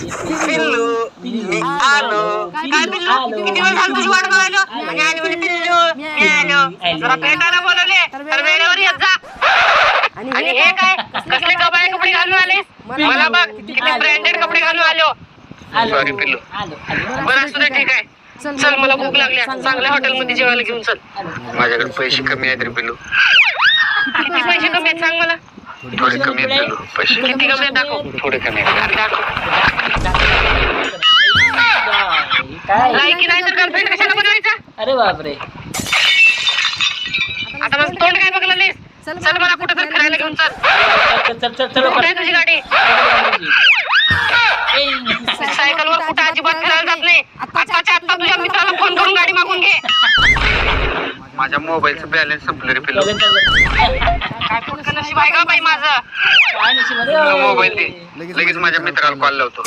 पिल्लू मी आलो. काय पिल्लू किती वेळ झालं तुझी वाट बघायलो. आणि आली म्हणे पिल्लू मी आलो. जरा भेटायला बोलवले तर वेळेवर येत जा. आणि हे काय कसले कपडे कपडे घालून आलेस. मला बघ किती ब्रँडेड कपडे घालून आलो. सॉरी पिल्लू. बरं असू दे ठीक आहे. चल मला भूक लागली. चांगल्या हॉटेलमध्ये जेवायला घेऊन चल. माझ्याकडे पैसे कमी आहेत रे पिल्लू. किती पैसे कमी आहेत सांग मला. थोडे कमी आहेत पिल्लू पैसे. किती कमी आहेत दाखव. थोडे कमी आहेत दाखव. लायकी नाही तर गर्लफ्रेंड कशाला बनवायचा. अरे बापरे. आता मग तोंड काय बघलं नाहीस. चल मला कुठं तर फिरायला घेऊन चल. कुठे आहे तुझी गाडी. सायकलवर कुठे अजिबात फिरायला जात नाही. आत्ताच्या आत्ता तुझ्या मित्राला फोन करून गाडी मागून घे. माझ्या मोबाईलचं बॅलन्स संपलं रे पिल्लू. काय कुठं नशीब आहे का बाई माझं. मोबाईल दे लगेच माझ्या मित्राला कॉल लावतो.